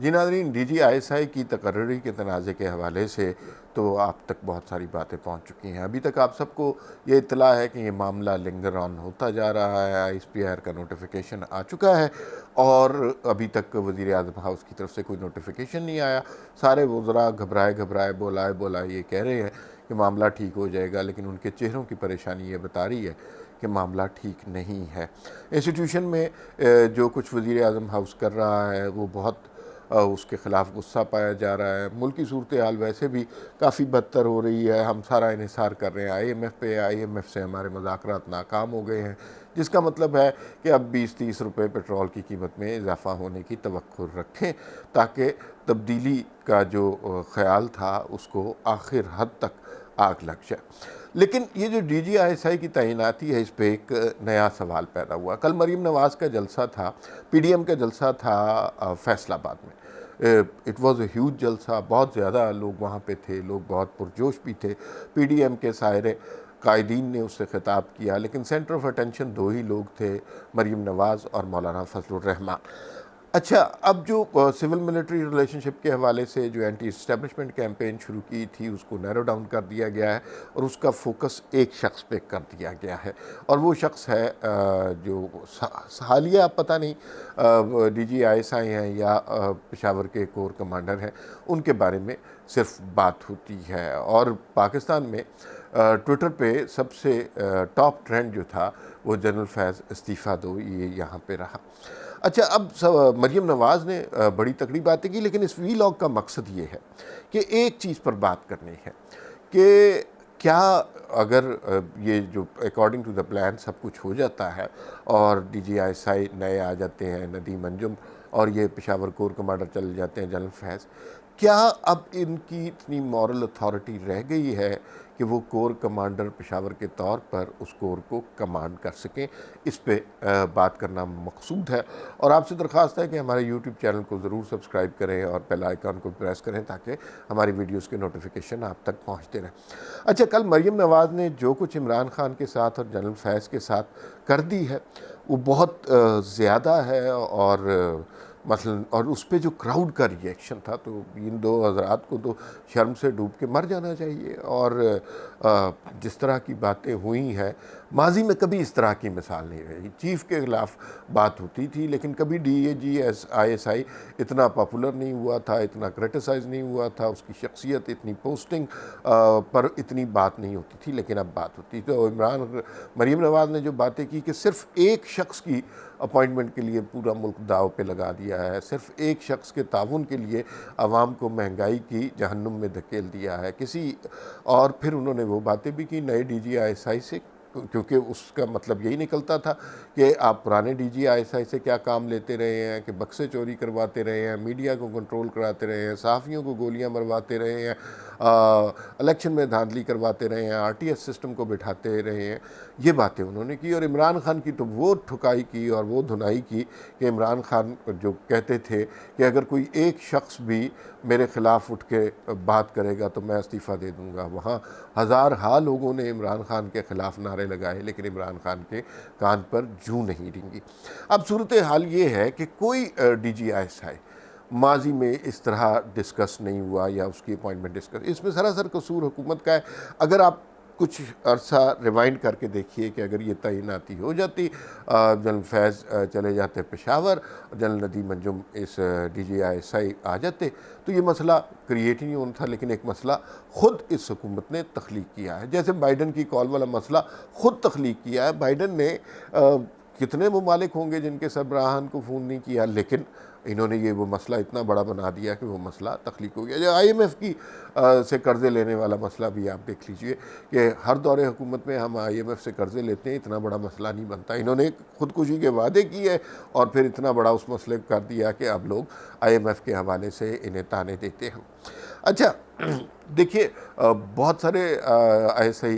जी नाज़रीन, DGISI की तकर्री के तनाज़े के हवाले से तो आप तक बहुत सारी बातें पहुंच चुकी हैं। अभी तक आप सबको ये इत्तला है कि ये मामला लिंगर ऑन होता जा रहा है, ISPR का नोटिफिकेशन आ चुका है और अभी तक वज़ीर आज़म हाउस की तरफ से कोई नोटिफिकेशन नहीं आया। सारे वज़रा घबराए घबराए बोलाए बोलाए ये कह रहे हैं कि मामला ठीक हो जाएगा, लेकिन उनके चेहरों की परेशानी ये बता रही है कि मामला ठीक नहीं है। इंस्टीट्यूशन में जो कुछ वज़ीर आज़म हाउस कर रहा है वो बहुत उसके ख़िलाफ़ गुस्सा पाया जा रहा है। मुल्क की सूरत हाल वैसे भी काफ़ी बदतर हो रही है। हम सारा इन्हिसार कर रहे हैं IMF पे। IMF से हमारे मुज़ाकरात नाकाम हो गए हैं, जिसका मतलब है कि अब 20-30 रुपये पेट्रोल की कीमत में इजाफ़ा होने की तवक्कुर रखें, ताकि तब्दीली का जो ख़्याल था उसको आखिर हद तक आग लग जाए। लेकिन ये जो DGISI की तैनाती है, इस पर एक नया सवाल पैदा हुआ। कल मरीम नवाज़ का जलसा था, PDM का जलसा था फैसलाबाद में। इट वाज़ अ ह्यूज जलसा, बहुत ज़्यादा लोग वहाँ पे थे, लोग बहुत पुरजोश भी थे। PDM के सारे कायदीन ने उससे ख़िताब किया, लेकिन सेंटर ऑफ अटेंशन दो ही लोग थे, मरीम नवाज़ और मौलाना फजलुर रहमान। अच्छा, अब जो सिविल मिलिट्री रिलेशनशिप के हवाले से जो एंटी इस्टेब्लिशमेंट कैंपेन शुरू की थी उसको नैरो डाउन कर दिया गया है और उसका फोकस एक शख्स पे कर दिया गया है, और वो शख्स है जो हालिया पता नहीं DGISI हैं या पेशावर के कोर कमांडर हैं, उनके बारे में सिर्फ बात होती है। और पाकिस्तान में ट्विटर पे सबसे टॉप ट्रेंड जो था वो जनरल फैज़ इस्तीफ़ा दो, ये यहाँ पे रहा। अच्छा, अब मरीम नवाज़ ने बड़ी तगड़ी बातें की, लेकिन इस वीलॉग का मकसद ये है कि एक चीज़ पर बात करनी है कि क्या अगर ये जो अकॉर्डिंग टू द प्लान सब कुछ हो जाता है और DGISI नए आ जाते हैं, नदीम अंजुम, और ये पेशावर कोर कमांडर चले जाते हैं जनरल फैज़, क्या अब इनकी इतनी मॉरल अथॉरिटी रह गई है कि वो कोर कमांडर पेशावर के तौर पर उस कोर को कमांड कर सकें? इस पे बात करना मकसूद है, और आपसे दरख्वास्त है कि हमारे यूट्यूब चैनल को ज़रूर सब्सक्राइब करें और बेल आइकन को प्रेस करें ताकि हमारी वीडियोस के नोटिफिकेशन आप तक पहुंचते रहें। अच्छा, कल मरीम नवाज़ ने जो कुछ इमरान खान के साथ और जनरल फैज़ के साथ कर दी है वो बहुत ज़्यादा है, और मसलन और उस पर जो क्राउड का रिएक्शन था, तो इन दो हज़रात को तो शर्म से डूब के मर जाना चाहिए। और जिस तरह की बातें हुई हैं, माजी में कभी इस तरह की मिसाल नहीं रही। चीफ़ के ख़िलाफ़ बात होती थी, लेकिन कभी DGISI इतना पॉपुलर नहीं हुआ था, इतना क्रिटिसाइज़ नहीं हुआ था, उसकी शख्सियत, इतनी पोस्टिंग पर इतनी बात नहीं होती थी, लेकिन अब बात होती। तो मरीम नवाज़ ने जो बातें की कि सिर्फ़ एक शख्स की अपॉइंटमेंट के लिए पूरा मुल्क दाव पे लगा दिया है, सिर्फ़ एक शख्स के ताउन के लिए आवाम को महंगाई की जहन्नुम में धकेल दिया है किसी। और फिर उन्होंने वो बातें भी की नए DGISI से, क्योंकि उसका मतलब यही निकलता था कि आप पुराने DGISI से क्या काम लेते रहे हैं कि बक्से चोरी करवाते रहे हैं, मीडिया को कंट्रोल कराते रहे हैं, सहाफ़ियों को गोलियां मरवाते रहे हैं, इलेक्शन में धांधली करवाते रहे हैं, RTS सिस्टम को बिठाते रहे हैं। ये बातें उन्होंने की, और इमरान खान की तो वो ठुकाई की और वो धुनाई की कि इमरान खान जो कहते थे कि अगर कोई एक शख्स भी मेरे ख़िलाफ़ उठ के बात करेगा तो मैं इस्तीफ़ा दे दूँगा। वहाँ हज़ार लोगों ने इमरान खान के ख़िलाफ़ नारे लगाए, लेकिन इमरान खान के कान पर जूं नहीं रेंगी। अब सूरत हाल ये है कि कोई DGISI माजी में इस तरह डिस्कस नहीं हुआ या उसकी अपॉइंटमेंट डिस्कस, इसमें सरासर कसूर हुकूमत का है। अगर आप कुछ अरसा रिवाइंड करके देखिए कि अगर ये तैनाती हो जाती, जनरल फैज़ चले जाते पेशावर, जनरल नदीम अंजुम इस DGISI आ जाते, तो ये मसला क्रिएट ही नहीं होना था। लेकिन एक मसला ख़ुद इस हुकूमत ने तख्लीक किया है, जैसे बाइडन की कॉल वाला मसला ख़ुद तख्लीक किया है। बाइडन ने कितने ममालिक होंगे जिनके सरबराहान को फ़ोन नहीं किया, लेकिन इन्होंने ये वो मसला इतना बड़ा बना दिया कि वो मसला तख्लीक हो गया। जो IMF की से कर्ज़े लेने वाला मसला भी आप देख लीजिए कि हर दौरे हुकूमत में हम IMF से कर्ज़े लेते हैं, इतना बड़ा मसला नहीं बनता। इन्होंने ख़ुदकुशी के वादे किए और फिर इतना बड़ा उस मसले को कर दिया कि अब लोग IMF के हवाले से इन्हें ताने देते हैं। अच्छा, देखिए, बहुत सारे ISI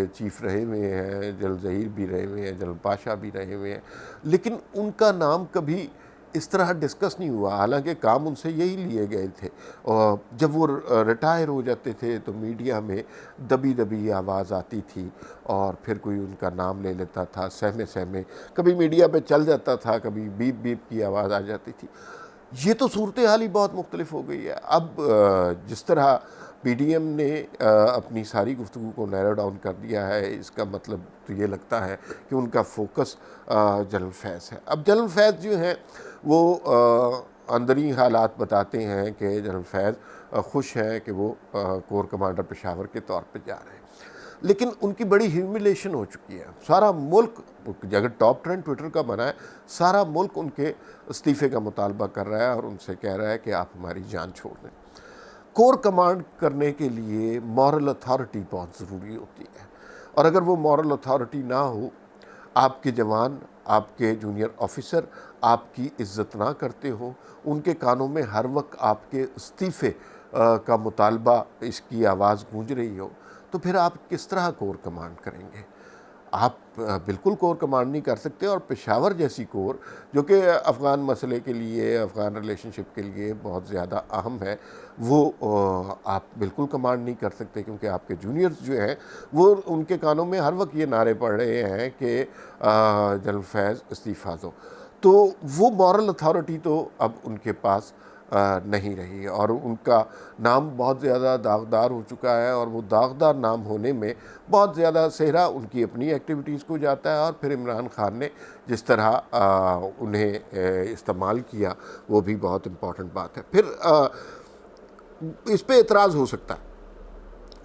चीफ़ रहे हुए हैं, जनरल ज़हीर भी रहे हुए हैं, जनरल पाशा भी रहे हुए हैं, लेकिन उनका नाम कभी इस तरह डिस्कस नहीं हुआ, हालांकि काम उनसे यही लिए गए थे। और जब वो रिटायर हो जाते थे तो मीडिया में दबी दबी आवाज़ आती थी और फिर कोई उनका नाम ले लेता था, सहमे सहमे कभी मीडिया पे चल जाता था, कभी बीप बीप की आवाज़ आ जाती थी। ये तो सूरत हाल ही बहुत मुख्तलिफ हो गई है। अब जिस तरह पीडीएम ने अपनी सारी गुफ्तगू को नैरो डाउन कर दिया है, इसका मतलब तो ये लगता है कि उनका फोकस जनरल फैज़ है। अब जनरल फैज़ जो हैं वो अंदरी हालात बताते हैं कि जनरल फैज़ खुश हैं कि वो कोर कमांडर पेशावर के तौर पे जा रहे हैं, लेकिन उनकी बड़ी ह्यूमिलेशन हो चुकी है। सारा मुल्क, अगर टॉप ट्रेंड ट्विटर का बना है, सारा मुल्क उनके इस्तीफ़े का मुतालबा कर रहा है और उनसे कह रहा है कि आप हमारी जान छोड़ दें। कोर कमांड करने के लिए मॉरल अथॉरिटी बहुत ज़रूरी होती है, और अगर वो मॉरल अथॉरिटी ना हो, आपके जवान, आपके जूनियर ऑफिसर आपकी इज़्ज़त ना करते हो, उनके कानों में हर वक्त आपके इस्तीफ़े का मुतालबा, इसकी आवाज़ गूंज रही हो, तो फिर आप किस तरह कोर कमांड करेंगे? आप बिल्कुल कोर कमांड नहीं कर सकते। और पेशावर जैसी कोर, जो कि अफ़गान मसले के लिए, अफ़गान रिलेशनशिप के लिए बहुत ज़्यादा अहम है, वो आप बिल्कुल कमांड नहीं कर सकते, क्योंकि आपके जूनियर्स जो हैं वो, उनके कानों में हर वक्त ये नारे पड़ रहे हैं कि जनरल फैज़ इस्तीफ़ा दो। तो वो मॉरल अथॉरिटी तो अब उनके पास नहीं रही, और उनका नाम बहुत ज़्यादा दागदार हो चुका है, और वो दागदार नाम होने में बहुत ज़्यादा सेहरा उनकी अपनी एक्टिविटीज़ को जाता है, और फिर इमरान खान ने जिस तरह उन्हें इस्तेमाल किया, वो भी बहुत इम्पॉर्टेंट बात है। फिर इस पे एतराज़ हो सकता है,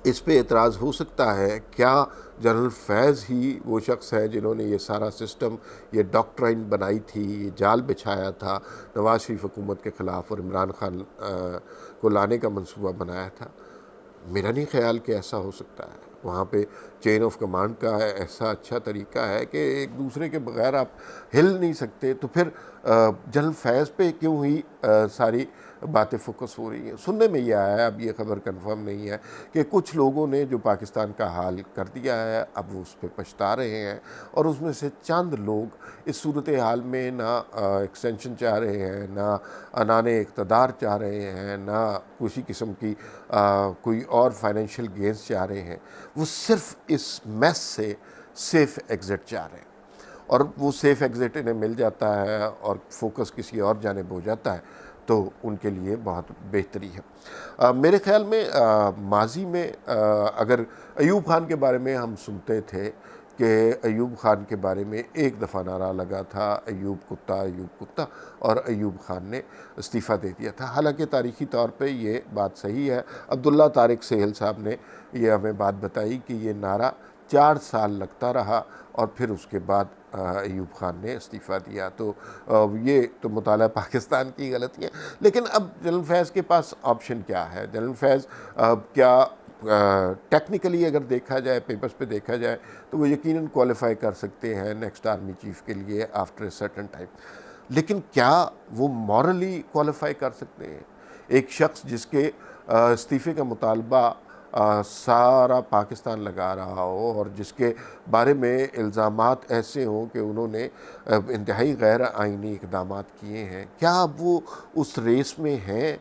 इस पे एतराज़ हो सकता है, क्या जनरल फैज़ ही वो शख्स है जिन्होंने ये सारा सिस्टम, ये डॉक्ट्राइन बनाई थी, ये जाल बिछाया था नवाज़ शरीफ हुकूमत के ख़िलाफ़ और इमरान खान को लाने का मंसूबा बनाया था? मेरा नहीं ख्याल कि ऐसा हो सकता है। वहाँ पे चेन ऑफ कमांड का ऐसा अच्छा तरीका है कि एक दूसरे के बगैर आप हिल नहीं सकते। तो फिर जनरल फैज़ पे क्यों ही सारी बातें फोकस हो रही हैं? सुनने में ये आया है, अब ये खबर कंफर्म नहीं है, कि कुछ लोगों ने जो पाकिस्तान का हाल कर दिया है, अब वो उस पर पछता रहे हैं, और उसमें से चंद लोग इस सूरत हाल में ना एक्सटेंशन चाह रहे हैं, ना अनाने इक़्तिदार चाह रहे हैं, ना किसी किस्म की कोई और फाइनेंशियल गेंस चाह रहे हैं। वो सिर्फ इस मैस से सेफ़ एग्ज़िट चाह रहे हैं, और वो सेफ़ एग्ज़िट इन्हें मिल जाता है और फोकस किसी और जानिब हो जाता है, तो उनके लिए बहुत बेहतरी है। मेरे ख़्याल में माजी में अगर अयूब खान के बारे में हम सुनते थे कि अयूब खान के बारे में एक दफ़ा नारा लगा था, अयूब कुत्ता, और अयूब खान ने इस्तीफ़ा दे दिया था। हालांकि तारीख़ी तौर पे ये बात सही है। अब्दुल्ला तारिक सेहल साहब ने ये हमें बात बताई कि ये नारा 4 साल लगता रहा, और फिर उसके बाद अयूब खान ने इस्तीफ़ा दिया। तो ये तो मुताला पाकिस्तान की गलती है। लेकिन अब जनरल फैज़ के पास ऑप्शन क्या है? जनरल फैज़ क्या टेक्निकली अगर देखा जाए, पेपर्स पे देखा जाए, तो वो यकीनन क्वालिफाई कर सकते हैं नेक्स्ट आर्मी चीफ़ के लिए आफ्टर ए सर्टेन टाइम। लेकिन क्या वो मॉरली क्वालिफाई कर सकते हैं? एक शख्स जिसके इस्तीफ़े का मुतालबा सारा पाकिस्तान लगा रहा हो, और जिसके बारे में इल्ज़ामात ऐसे हों कि उन्होंने इंतहाई गैर आइनी इक़दामात किए हैं, क्या अब वो उस रेस में हैं?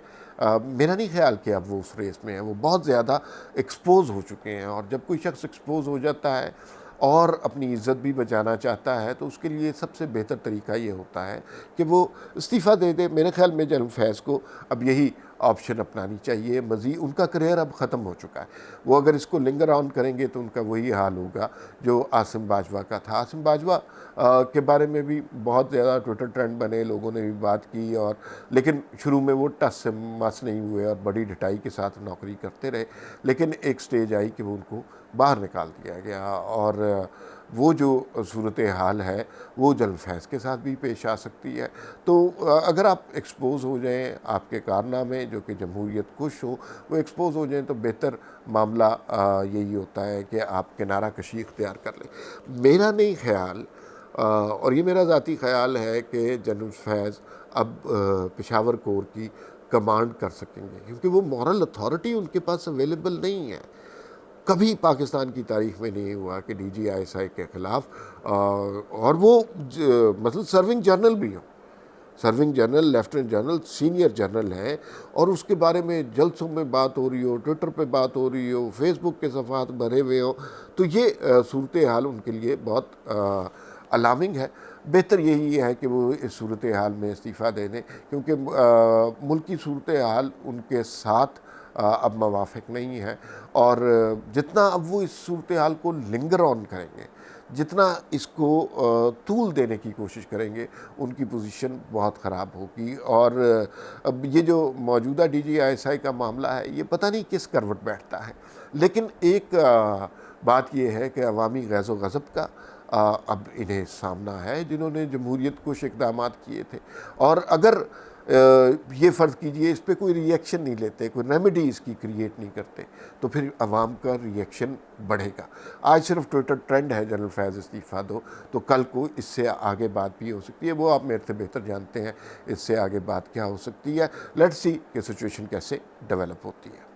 मेरा नहीं ख्याल कि अब वो उस रेस में है। वो बहुत ज़्यादा एक्सपोज़ हो चुके हैं, और जब कोई शख्स एक्सपोज़ हो जाता है और अपनी इज़्ज़त भी बचाना चाहता है, तो उसके लिए सबसे बेहतर तरीका ये होता है कि वो इस्तीफ़ा दे दे। मेरे ख़्याल में जनरल फैज़ को अब यही ऑप्शन अपनानी चाहिए। मज़ीद उनका करियर अब ख़त्म हो चुका है। वो अगर इसको लिंगर ऑन करेंगे तो उनका वही हाल होगा जो आसिम बाजवा का था। आसिम बाजवा के बारे में भी बहुत ज़्यादा ट्विटर ट्रेंड बने, लोगों ने भी बात की, और लेकिन शुरू में वो टस से मस नहीं हुए और बड़ी ढिठाई के साथ नौकरी करते रहे। लेकिन एक स्टेज आई कि वो उनको बाहर निकाल दिया गया, और वो जो सूरत हाल है वो जनरल फैज़ के साथ भी पेश आ सकती है। तो अगर आप एक्सपोज़ हो जाएँ, आपके कारनामे जो कि जमहूरियत खुश हो, वो एक्सपोज़ हो जाएँ, तो बेहतर मामला यही होता है कि आप किनारा कशी इख्तियार कर लें। मेरा नहीं ख़्याल, और ये मेरा ज़ाती ख़्याल है कि जनरल फैज़ अब पेशावर कोर की कमांड कर सकेंगे, क्योंकि वो मॉरल अथॉरिटी उनके पास अवेलेबल नहीं है। कभी पाकिस्तान की तारीख़ में नहीं हुआ कि DGISI के ख़िलाफ़ और वो मतलब सर्विंग जनरल भी हो, serving general, lieutenant general, senior general हैं, और उसके बारे में जलसों में बात हो रही हो, ट्विटर पे बात हो रही हो, फेसबुक के सफ़ात भरे हुए हो, तो ये सूरत हाल उनके लिए बहुत अलार्मिंग है। बेहतर यही है कि वो इस सूरत हाल में इस्तीफ़ा दे दें, क्योंकि मुल्क की सूरत हाल उनके साथ अब मवाफ़िक नहीं है। और जितना अब वो इस सूरत हाल को लिंगर ऑन करेंगे, जितना इसको तूल देने की कोशिश करेंगे, उनकी पोजीशन बहुत ख़राब होगी। और अब ये जो मौजूदा DGISI का मामला है, ये पता नहीं किस करवट बैठता है। लेकिन एक बात ये है कि अवामी गैज़ो गज़ब का अब इन्हें सामना है, जिन्होंने जमहूरियत कुछ इक़दाम किए थे। और अगर ये फ़र्ज़ कीजिए इस पे कोई रिएक्शन नहीं लेते, कोई रेमेडी इसकी क्रिएट नहीं करते, तो फिर अवाम का रिएक्शन बढ़ेगा। आज सिर्फ ट्विटर ट्रेंड है जनरल फैज़ इस्तीफ़ा दो, तो कल को इससे आगे बात भी हो सकती है। वो आप मेरे से बेहतर जानते हैं इससे आगे बात क्या हो सकती है। लेट्स सी कि सिचुएशन कैसे डेवलप होती है।